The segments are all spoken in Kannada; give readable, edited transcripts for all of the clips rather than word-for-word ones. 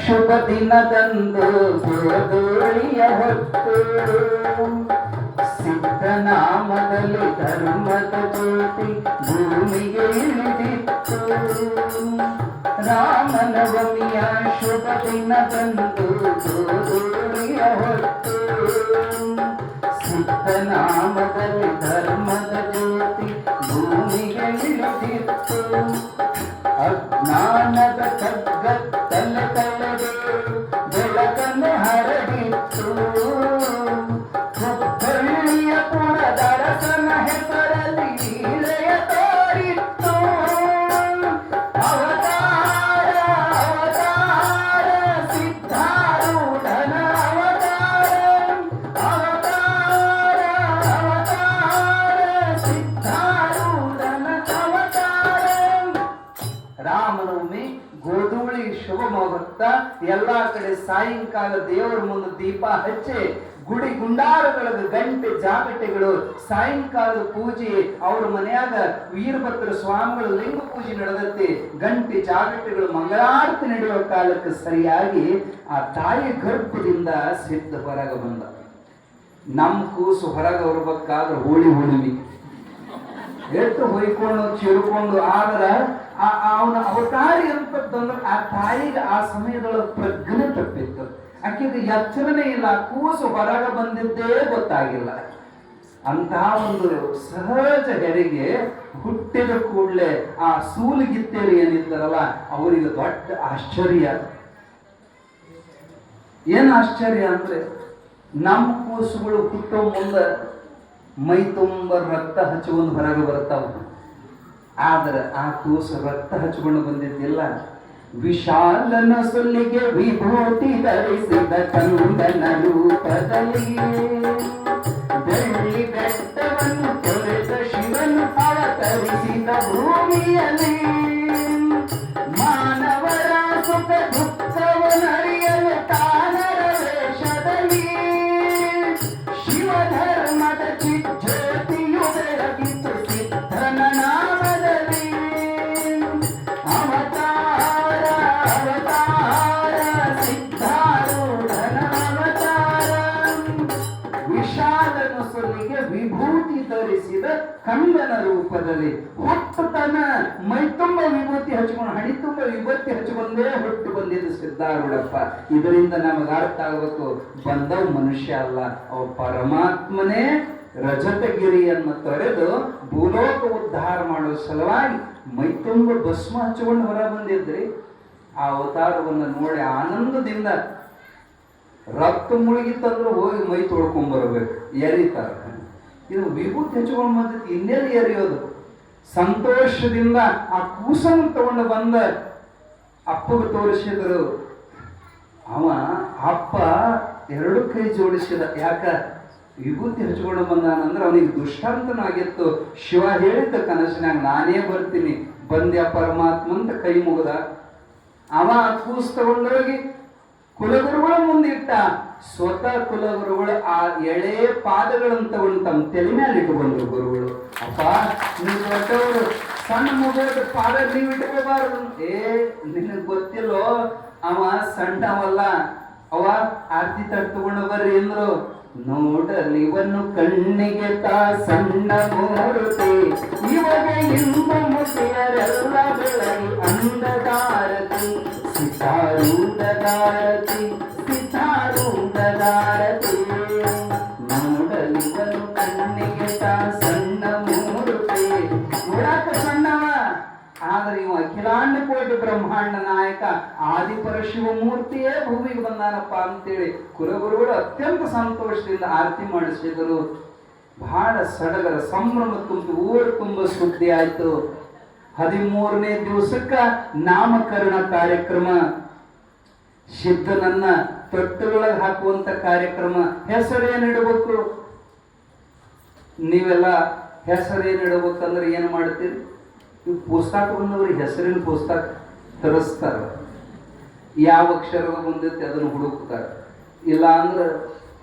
ಶುಭ ದಿನದಂದು ಗೋಧೂಳಿಯ ಹೊತ್ತು ಸಿದ್ಧನಾಮದಲ್ಲಿ ಧರ್ಮದ ಜ್ಯೋತಿ ಭೂಮಿಗೆ ಇಳಿದಿತ್ತು. ರಾಮನವಮಿಯ ಶುಭ ದಿನದಂದು ಗೋಧೂಳಿಯ ಹೊತ್ತು ಸಿದ್ಧನಾಮದಲ್ಲಿ ಧರ್ಮದ ಜ್ಯೋತಿ ಭೂಮಿಗೆ ಇಳಿದಿತ್ತು. ಅಜ್ಞಾನದ ಖಡ್ಗ ತಲೆ ತಲೆಗೆ ಬೆಳಕನ್ನು ಹರಡಿತ್ತು. ಹುಬ್ಬಳ್ಳಿಯ ಪುರದರಸನ ಹೆಸರಲ್ಲಿ ಲೀಲೆಯ ತೋರಿತ್ತು. ಅವತಾರ ಅವತಾರ ಸಿದ್ಧಾರೂಢನ ಅವತಾರ, ಅವತಾರ ಅವತಾರ ಸಿದ್ಧಾರೂಢನ ಅವತಾರ. ರಾಮನವಮಿ ಗೋಧೂಳಿ ಶುಭ ಮುಹೂರ್ತ. ಎಲ್ಲಾ ಕಡೆ ಸಾಯಂಕಾಲ ದೇವರ ಮುಂದೆ ದೀಪ ಹಚ್ಚಿ ಗುಡಿ ಗುಂಡಾರಗಳಿಗೆ ಗಂಟೆ ಜಾಗಟೆಗಳು ಸಾಯಂಕಾಲದ ಪೂಜೆ. ಅವ್ರ ಮನೆಯಾಗ ವೀರಭದ್ರ ಸ್ವಾಮಿಗಳು ಲಿಂಗ ಪೂಜೆ ನಡೆದತ್ತೆ. ಗಂಟೆ ಜಾಗಟೆಗಳು ಮಂಗಳಾರತಿ ನಡೆಯುವ ಕಾಲಕ್ಕೆ ಸರಿಯಾಗಿ ಆ ತಾಯಿ ಗರ್ಭದಿಂದ ಸಿದ್ಧ ಹೊರಗೆ ಬಂದ. ನಮ್ಮ ಕೂಸು ಹೊರಗೆ ಬರ್ಬೇಕಾದ್ರೆ ಹೋಳಿ ಹುಣ್ಣಿಮೆ ಎಷ್ಟು ಹೊಯ್ಕೊಂಡು ಚಿರುಕೊಂಡು ಆದ್ರ ಅವನ ಅವತಾರಿ ಅಂತಂದ್ರೆ ಆ ತಾಯಿಗೆ ಆ ಸಮಯದೊಳಗೆ ಪ್ರಜ್ಞೆ ತಪ್ಪಿತ್ತು. ಆಕೆಗೆ ಎಚ್ಚರನೇ ಇಲ್ಲ. ಕೂಸು ಹೊರಗೆ ಬಂದಿದ್ದೇ ಗೊತ್ತಾಗಿಲ್ಲ. ಅಂತಹ ಒಂದು ಸಹಜ ಹೆರಿಗೆ ಹುಟ್ಟಿದ ಕೂಡಲೇ ಆ ಸೂಲಗಿತ್ತೇರಿ ಏನಿದ್ದಾರಲ್ಲ ಅವರಿಗೆ ದೊಡ್ಡ ಆಶ್ಚರ್ಯ. ಏನ್ ಆಶ್ಚರ್ಯ ಅಂದ್ರೆ ನಮ್ಮ ಕೂಸುಗಳು ಹುಟ್ಟೋ ಮುಂದೆ ಮೈ ತುಂಬ ರಕ್ತ ಹಚ್ಚಿಕೊಂಡು ಹೊರಗೆ ಬರ್ತಾವ. ಆದ್ರೆ ಆ ಕೂಸು ರಕ್ತ ಹಚ್ಚಿಕೊಂಡು ಬಂದಿದ್ದಿಲ್ಲ. ವಿಶಾಲನ ಸೊಲ್ಲಿಗೆ ವಿಭೂತಿ ಧರಿಸಿದ ಕಂದನ ರೂಪದಲ್ಲಿ ಬೆಳ್ಳಿ ಬೆಟ್ಟವನ್ನು ತೊರೆದ ಶಿವನು ಅವತರಿಸಿದ ಭೂಮಿಯಲ್ಲಿ ಮಾನವರ ಸುಖ ದುಃಖವನ್ನರಿಯಲು ತಾನರ ವೇಷದಲ್ಲಿ ಶಿವಧರ್ಮದ ಚಿಜ್ಯೋತಿಯು ಬೆಳಗಿತು ಸಿದ್ಧನ ನಾಮದಲ್ಲಿ. ಅವತಾರ ಅವತಾರ ಸಿದ್ಧಾರೂಢನ ಅವತಾರ. ವಿಶಾಲನ ಸೊಲ್ಲಿಗೆ ವಿಭೂತಿ ಧರಿಸಿದ ಕಂದನ ರೂಪದಲ್ಲಿ ಹುಟ್ಟುತನ ಮೈ ತುಂಬ ವಿಭೂತಿ ಹಚ್ಕೊಂಡು ಹಣಿ ತುಂಬ ವಿಭೂತಿ ಹಚ್ಕೊಂಡೇ ಹುಟ್ಟು ಬಂದಿದ್ದು ಸಿದ್ಧಾರೂಢಪ್ಪ. ಇದರಿಂದ ನಮಗೆ ಅರ್ಥ ಆಗಬೇಕು, ಬಂದವ್ ಮನುಷ್ಯ ಅಲ್ಲ, ಅವ ಪರಮಾತ್ಮನೇ ರಜತಗಿರಿಯನ್ನು ತೊರೆದು ಭೂಲೋಕ ಉದ್ಧಾರ ಮಾಡೋ ಸಲುವಾಗಿ ಮೈ ತುಂಬ ಭಸ್ಮ ಹಚ್ಚಿಕೊಂಡು ಹೊರ ಬಂದಿದ್ರಿ. ಆ ಅವತಾರವನ್ನು ನೋಡಿ ಆನಂದದಿಂದ ರಕ್ತ ಮುಳುಗಿತ್ತಂದ್ರೆ ಹೋಗಿ ಮೈ ತೊಳ್ಕೊಂಡ್ಬರ್ಬೇಕು, ಎರಿತಾರ. ಇದು ವಿಭೂತಿ ಹಚ್ಕೊಂಡು ಬಂದಿತ್ತು, ಇನ್ನೆಲ್ಲಿ ಎರಿಯೋದು? ಸಂತೋಷದಿಂದ ಆ ಕೂಸನ್ನು ತಗೊಂಡು ಬಂದ ಅಪ್ಪಗೆ ತೋರಿಸಿದ್ರು. ಅವ ಅಪ್ಪ ಎರಡು ಕೈ ಜೋಡಿಸಿದ. ಯಾಕ? ವಿಭೂತಿ ಹಚ್ಕೊಂಡು ಬಂದಾನಂದ್ರೆ ಅವನಿಗೆ ದುಷ್ಟಾಂತನಾಗಿತ್ತು. ಶಿವ ಹೇಳಿದ್ದ ಕನಸಿನಾಗ ನಾನೇ ಬರ್ತೀನಿ, ಬಂದ್ಯ ಪರಮಾತ್ಮ ಅಂತ ಕೈ ಮುಗದ. ಅವ ಕೂಸ್ ತಗೊಂಡೋಗಿ ಕುಲಗುರುಗಳ ಮುಂದಿಟ್ಟ. ಸ್ವತಃ ಕುಲಗುರುಗಳು ಆ ಎಳೆ ಪಾದಗಳನ್ನು ತಗೊಂಡು ತಮ್ಮ ತಲೆ ಮೇಲೆ ಇಟ್ಟುಕೊಂಡ್ರು ಗುರುಗಳು. ಅಪ್ಪ ನೀವು ದೊಡ್ಡವರು, ಸಣ್ಣ ಮಗುವಿನ ಪಾದ ನೀವು ಇಟ್ಕೋಬಾರದು. ನಿನಗೆ ಗೊತ್ತಿಲ್ಲೋ ಅವ ಸಣ್ಣವಲ್ಲ. ಅವ ಆರ್ತಿ ತಗೊಂಡು ಬರ್ರಿ ಎಂದ್ರು. ನೋಡಲಿವನ್ನು ಕಣ್ಣಿಗೆ ತಾ ಸಣ್ಣ ಮೂರುತಿ, ಇವಾಗ ಇಂದು ಮುಸಿಯರೆಲ್ಲ ಬೆಳಗಿ ಅಂಧಕಾರತಿ ಸಿತಾರೂಢಗಾರತಿ ಸಿತಾರೂಢಗಾರತಿ. ನೋಡಲಿವನ್ನು ಕಣ್ಣಿಗೆ ತಾ ಸಣ್ಣ ಮೂರುತಿ, ನೋಡಾಕ ಸಣ್ಣವ ಆದ್ರೆ ಇವ ಅಖಿಲಾಂಡ ಕೋಟಿ ಬ್ರಹ್ಮಾಂಡ ನಾಯಕ ಆದಿಪರಶಿವ ಮೂರ್ತಿಯೇ ಭೂಮಿಗೆ ಬಂದಾನಪ್ಪ ಅಂತೇಳಿ ಕುಲಗುರುಗಳು ಅತ್ಯಂತ ಸಂತೋಷದಿಂದ ಆರತಿ ಮಾಡಿಸಿದರು. ಬಹಳ ಸಡಗರ ಸಂಭ್ರಮ ತುಂಬಿ ಊರು ತುಂಬ ಸುದ್ದಿ ಆಯ್ತು. 13ನೇ ದಿವಸಕ್ಕ ನಾಮಕರಣ ಕಾರ್ಯಕ್ರಮ, ಸಿದ್ಧನನ್ನ ತೊಟ್ಟುಗಳಿಗೆ ಹಾಕುವಂತ ಕಾರ್ಯಕ್ರಮ. ಹೆಸರೇನಿಡಬೇಕು? ನೀವೆಲ್ಲ ಹೆಸರೇನಿಡಬೇಕಂದ್ರೆ ಏನು ಮಾಡ್ತೀರಿ? ಪುಸ್ತಕ ಬಂದವ್ರಿಗೆ ಹೆಸರಿನ ಪುಸ್ತಕ ತರಿಸ್ತಾರ. ಯಾವ ಅಕ್ಷರದ ಬಂದೈತಿ ಅದನ್ನು ಹುಡುಕ್ತಾರೆ. ಇಲ್ಲ ಅಂದ್ರೆ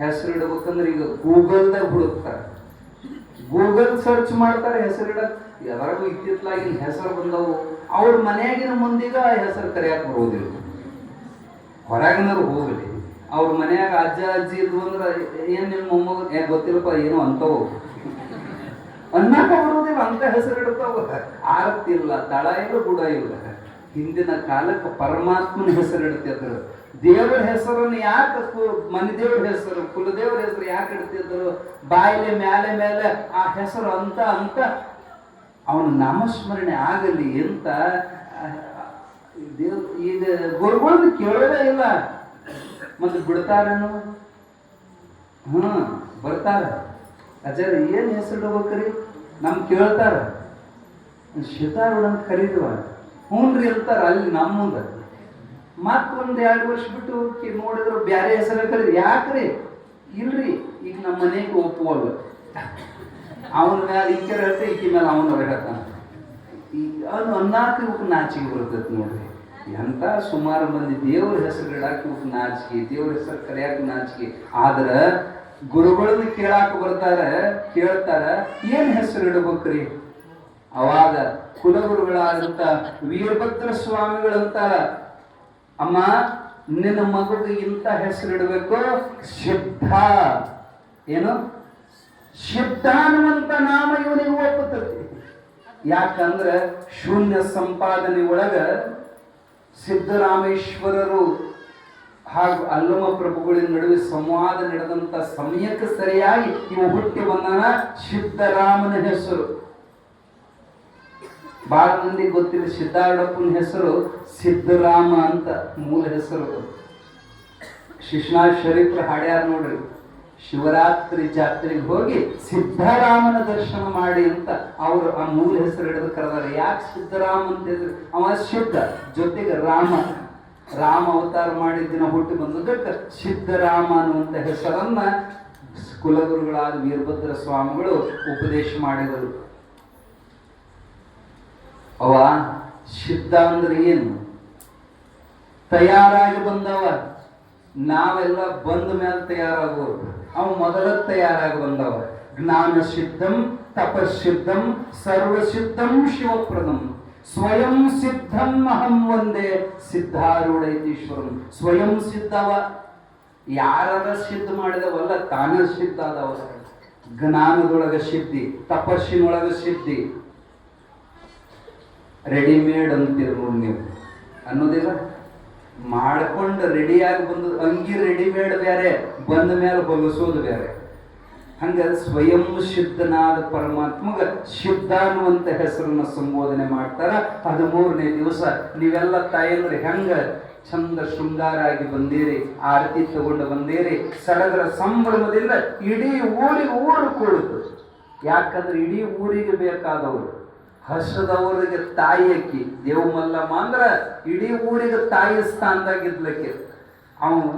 ಹೆಸರು ಇಡಬೇಕಂದ್ರೆ ಈಗ ಗೂಗಲ್ದಾಗ ಹುಡುಕ್ತಾರೆ. ಗೂಗಲ್ ಸರ್ಚ್ ಮಾಡ್ತಾರೆ ಹೆಸರಿಡಕ್. ಯಾವಾಗೂ ಇತ್ತಿತ್ತಲಾಗಿನ ಹೆಸರು ಬಂದವು. ಅವ್ರ ಮನೆಯಾಗಿನ ಮುಂದಿಗ ಹೆಸರು ಕರೆಯಕ್ಕೆ ಬರೋದಿಲ್ಲ. ಹೊರಗಿನವ್ರು ಹೋಗಲಿ, ಅವ್ರ ಮನ್ಯಾಗ ಅಜ್ಜ ಅಜ್ಜಿ ಇದ್ವು ಅಂದ್ರೆ ಏನ್ ನಿಮ್ಮ ಮೊಮ್ಮಗ ಗೊತ್ತಿಲ್ಲಪ್ಪ ಏನೋ ಅಂತವು ಅನ್ನಕ ಬರುವುದಿಲ್ಲ, ಅಂತ ಹೆಸರು ಇಡ್ತಾವ. ಆರ್ತಿಲ್ಲ, ತಳ ಇಲ್ಲ, ಗುಡ ಇಲ್ಲ. ಹಿಂದಿನ ಕಾಲಕ್ಕೆ ಪರಮಾತ್ಮನ ಹೆಸರು ಇಡ್ತಿದ್ರು. ದೇವರ ಹೆಸರನ್ನು ಯಾಕೆ ಮನೆ ದೇವ್ರ ಹೆಸರು, ಕುಲದೇವ್ರ ಹೆಸರು ಯಾಕೆ ಇಡ್ತಿದ್ರು? ಬಾಯಿಲೆ ಮೇಲೆ ಮೇಲೆ ಆ ಹೆಸರು ಅಂತ ಅಂತ ಅವನ ನಾಮಸ್ಮರಣೆ ಆಗಲಿ ಅಂತ. ಈಗ ಗುರುಗಳನ್ನ ಕೇಳೋದೇ ಇಲ್ಲ, ಮತ್ತೆ ಬಿಡ್ತಾರೇನು? ಬರ್ತಾರ ಅಜ್ಜಾರ ಏನ್ ಹೆಸರು ಇಡ್ಬೇಕ್ರಿ ನಮ್ ಕೇಳ್ತಾರ. ಶಿತಾರುಡ್ ಅಂತ ಕರೀದ್ವ, ಹ್ಞೂನ್ರಿ ಇರ್ತಾರ ಅಲ್ಲಿ ನಮ್ಮ ಮುಂದೆ. ಮತ್ತೊಂದ್ 2 ವರ್ಷ ಬಿಟ್ಟು ನೋಡಿದ್ರು ಬ್ಯಾರೆ ಹೆಸರ ಕರೀ. ಯಾಕ್ರಿ? ಇಲ್ರಿ, ಈಗ ನಮ್ಮ ಮನೆಗೆ ಒಪ್ಪುವಲ್ಲ, ಅವನ ಮೇಲೆ ಈಕೆ ಹೇಳ್ತೆ, ಈಕಿ ಮೇಲೆ ಅವನ ಹೇಳ್ತಾನ. ಈಗ ಅವನು ಅನ್ನಾಕ ಇವಕ್ಕೆ ನಾಚಿಕೆ ಬರ್ತೈತಿ ನೋಡ್ರಿ. ಎಂತ ಸುಮಾರು ಮಂದಿ ದೇವ್ರ ಹೆಸರು ಇಡಾಕ ಇವಕ್ಕೆ ನಾಚಿಕೆ, ದೇವ್ರ ಹೆಸರು ಕರೆಯಾಕ ನಾಚಿಕೆ. ಆದ್ರ ಗುರುಗಳನ್ನ ಕೇಳಾಕ ಬರ್ತಾರ, ಕೇಳ್ತಾರ ಏನ್ ಹೆಸರು ಇಡಬೇಕ್ರಿ? ಅವಾಗ ಕುಲಗುರುಗಳಾದಂತ ವೀರಭದ್ರ ಸ್ವಾಮಿಗಳಂತಾರ, ಅಮ್ಮ ನಿನ್ನ ಮಗುಗೆ ಇಂಥ ಹೆಸರು ಇಡಬೇಕು, ಸಿದ್ಧ. ಏನು? ಸಿದ್ಧ ಅನ್ನುವಂತ ನಾಮ ಇವನಿಗೆ ಒಪ್ಪುತ್ತೈತಿ. ಯಾಕಂದ್ರ ಶೂನ್ಯ ಸಂಪಾದನೆ ಒಳಗ ಸಿದ್ದರಾಮೇಶ್ವರರು ಹಾಗೂ ಅಲ್ಲಮ ಪ್ರಭುಗಳಿನ ನಡುವೆ ಸಂವಾದ ನಡೆದಂತ ಸಮಯಕ್ಕೆ ಸರಿಯಾಗಿ ಇವು ಹುಟ್ಟಿ ಬಂದಾನ. ಸಿದ್ದರಾಮನ ಹೆಸರು ಬಹಳ ಮಂದಿ ಗೊತ್ತಿಲ್ಲ. ಸಿದ್ದಾರೂಢಪ್ಪನ ಹೆಸರು ಸಿದ್ದರಾಮ ಅಂತ ಮೂಲ ಹೆಸರು. ಶಿಶ್ನಾಥ್ ಶರೀಫ್ರ ಹಾಡ್ಯಾರ ನೋಡ್ರಿ, ಶಿವರಾತ್ರಿ ಜಾತ್ರೆಗೆ ಹೋಗಿ ಸಿದ್ದರಾಮನ ದರ್ಶನ ಮಾಡಿ ಅಂತ ಅವರು ಆ ಮೂಲ ಹೆಸರು ಹಿಡಿದು ಕರೆದಾರೆ. ಯಾಕೆ ಸಿದ್ದರಾಮ ಅಂತ ಹೆಸರು? ಅವ ಸಿದ್ಧ ಜೊತೆಗೆ ರಾಮ, ರಾಮ ಅವತಾರ ಮಾಡಿದ ದಿನ ಹುಟ್ಟಿ ಬಂದದಕ್ಕೆ ಸಿದ್ದರಾಮ ಅನ್ನುವಂಥ ಹೆಸರನ್ನ ಕುಲಗುರುಗಳಾದ ವೀರಭದ್ರ ಸ್ವಾಮಿಗಳು ಉಪದೇಶ ಮಾಡಿದರು. ಅವ ಸಿದ್ಧ ಅಂದ್ರೆ ಏನು? ತಯಾರಾಗಿ ಬಂದವ. ನಾವೆಲ್ಲ ಬಂದ ಮೇಲೆ ತಯಾರಾಗೋರು, ಅವ ಮೊದಲ ತಯಾರಾಗಿ ಬಂದವ. ಜ್ಞಾನ ಸಿದ್ಧಂ ತಪಸ್ಸಿದ್ಧಂ ಸರ್ವಸಿದ್ಧಂ ಶಿವಪ್ರದಂ ಸ್ವಯಂ ಸಿದ್ಧಂ ಅಹಂ ಒಂದೇ ಸಿದ್ಧಾರೂಢೈತೀಶ್ವರಂ. ಸ್ವಯಂ ಸಿದ್ಧವ, ಯಾರ ಸಿದ್ಧ ಮಾಡಿದವಲ್ಲ, ತಾನ ಸಿದ್ಧ ಆದವ. ಜ್ಞಾನದೊಳಗ ಸಿದ್ಧಿ, ತಪಸ್ಸಿನೊಳಗ ಸಿದ್ಧಿ. ರೆಡಿಮೇಡ್ ಅಂತೀರ ನೋಡಿ ನೀವು, ಅನ್ನೋದಿಲ್ಲ. ಮಾಡ್ಕೊಂಡು ರೆಡಿಯಾಗಿ ಬಂದ ಅಂಗಿ ರೆಡಿಮೇಡ್ ಬೇರೆ, ಬಂದ ಮೇಲೆ ಹೊಲಿಸೋದು ಬೇರೆ. ಹಂಗ ಸ್ವಯಂ ಸಿದ್ಧನಾದ ಪರಮಾತ್ಮಗ ಸಿದ್ಧ ಅನ್ನುವಂತ ಹೆಸರನ್ನ ಸಂಬೋಧನೆ ಮಾಡ್ತಾರ. 13ನೇ ದಿವಸ ನೀವೆಲ್ಲ ತಾಯಂದ್ರೆ ಹೆಂಗ ಚಂದ ಶೃಂಗಾರಾಗಿ ಬಂದೀರಿ, ಆರತಿ ತಗೊಂಡು ಬಂದೀರಿ, ಸಡಗರ ಸಂಭ್ರಮದಿಂದ ಇಡೀ ಊರು ಕೂಡುತ್ತೆ. ಯಾಕಂದ್ರೆ ಇಡೀ ಊರಿಗೆ ಬೇಕಾದವರು, ಹಸದವರಿಗೆ ತಾಯಿ ಅಕ್ಕಿ. ದೇವಮಲ್ಲಮ್ಮ ಅಂದ್ರ ಇಡೀ ಊರಿಗೆ ತಾಯಿ ಸ್ಥಾನದಾಗಿದ್ಲಕ್ಕೆ. ಅವನು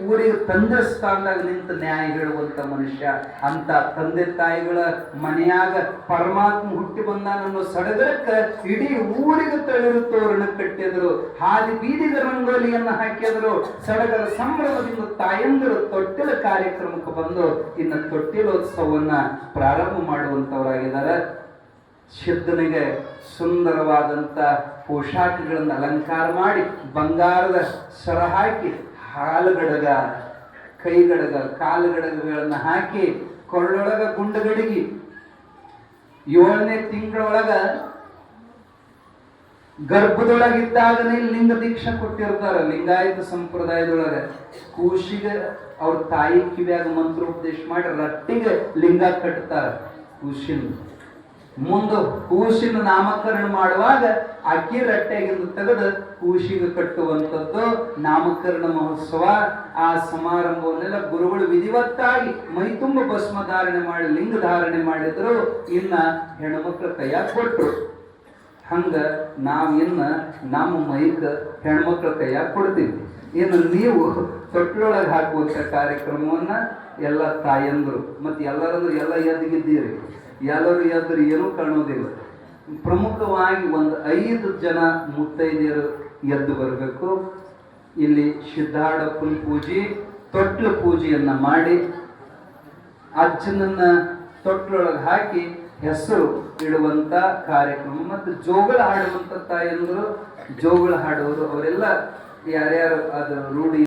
ಊರಿಗೆ ತಂದೆ ಸ್ಥಾನದಾಗ ನಿಂತು ನ್ಯಾಯ ಹೇಳುವಂತ ಮನುಷ್ಯ. ಅಂತ ತಂದೆ ತಾಯಿಗಳ ಮನೆಯಾಗ ಪರಮಾತ್ಮ ಹುಟ್ಟಿ ಬಂದಾನನ್ನೋ ಸಡಗರಕ್ಕೆ ಇಡೀ ಊರಿಗೆ ತಳಿರು ತೋರಣ ಕಟ್ಟಿದ್ರು, ಹಾದಿ ಬೀದಿಗೆ ರಂಗೋಲಿಯನ್ನ ಹಾಕಿದ್ರು. ಸಡಗರ ಸಂಭ್ರಮದಿಂದ ತಾಯಂದಿರು ತೊಟ್ಟಿಲ ಕಾರ್ಯಕ್ರಮಕ್ಕೆ ಬಂದು ಇನ್ನು ತೊಟ್ಟಿಲೋತ್ಸವವನ್ನ ಪ್ರಾರಂಭ ಮಾಡುವಂತವರಾಗಿದ್ದಾರೆ. ಸಿದ್ಧನಿಗೆ ಸುಂದರವಾದಂಥ ಪೋಷಾಕಗಳನ್ನು ಅಲಂಕಾರ ಮಾಡಿ, ಬಂಗಾರದ ಸರ ಹಾಕಿ, ಹಾಲುಗಡಗ, ಕೈಗಡಗ, ಕಾಲುಗಡಗಗಳನ್ನು ಹಾಕಿ, ಕೊರಳೊಳಗ ಗುಂಡಗಡಿಗಿ, 7ನೇ ತಿಂಗಳೊಳಗ ಗರ್ಭದೊಳಗಿದ್ದಾಗನೇ ಲಿಂಗ ದೀಕ್ಷಾ ಕೊಟ್ಟಿರ್ತಾರ. ಲಿಂಗಾಯತ ಸಂಪ್ರದಾಯದೊಳಗ ಕೂಸಿಗೆ ಅವ್ರ ತಾಯಿ ಕಿವಿಯಾಗ ಮಂತ್ರೋಪದೇಶ ಮಾಡಿ ರಟ್ಟಿಗೆ ಲಿಂಗ ಕಟ್ತಾರ. ಮುಂದೆ ಕೂಸಿನ ನಾಮಕರಣ ಮಾಡುವಾಗ ಅಕ್ಕಿ ರಟ್ಟೆಗಿಂದ ತೆಗೆದು ಕೂಸಿಗೆ ಕಟ್ಟುವಂಥದ್ದು ನಾಮಕರಣ ಮಹೋತ್ಸವ. ಆ ಸಮಾರಂಭವನ್ನೆಲ್ಲ ಗುರುಗಳು ವಿಧಿವತ್ತಾಗಿ ಮೈತುಂಬ ಭಸ್ಮ ಧಾರಣೆ ಮಾಡಿ ಲಿಂಗ ಧಾರಣೆ ಮಾಡಿದ್ರು. ಇನ್ನ ಹೆಣ್ಮಕ್ಳ ಕೈಯಾಗ ಕೊಟ್ರು. ಹಂಗ ನಾವಿನ್ನ ನಮ್ಮ ಮೈಕ ಹೆಣ್ಮಕ್ಳ ಕೈಯಾಗ ಕೊಡ್ತೀವಿ. ಇನ್ನು ನೀವು ತೊಟ್ಟಿಲೊಳಗೆ ಹಾಕುವಂಥ ಕಾರ್ಯಕ್ರಮವನ್ನ ಎಲ್ಲ ತಾಯಂದ್ರು ಮತ್ತೆ ಎಲ್ಲರಂದ್ರೆ ಎಲ್ಲ ಎದ್ದಿಗಿದ್ದೀರಿ. ಎಲ್ಲರೂ ಎದ್ದರು ಏನೂ ಕಾಣೋದಿಲ್ಲ. ಪ್ರಮುಖವಾಗಿ ಒಂದು 5 ಜನ ಮುತ್ತೈದೆಯರು ಎದ್ದು ಬರಬೇಕು. ಇಲ್ಲಿ ಸಿದ್ದಾರೂಢಪ್ಪನ ಪೂಜೆ, ತೊಟ್ಲ ಪೂಜೆಯನ್ನ ಮಾಡಿ ಅಜ್ಜನನ್ನ ತೊಟ್ಲೊಳಗೆ ಹಾಕಿ ಹೆಸರು ಇಡುವಂತ ಕಾರ್ಯಕ್ರಮ. ಮತ್ತು ಜೋಗಳ ಹಾಡುವಂತ ತಾಯಂದರು, ಜೋಗಳ ಹಾಡುವರು ಅವರೆಲ್ಲ ಯಾರ್ಯಾರು ಅದು ರೂಢಿ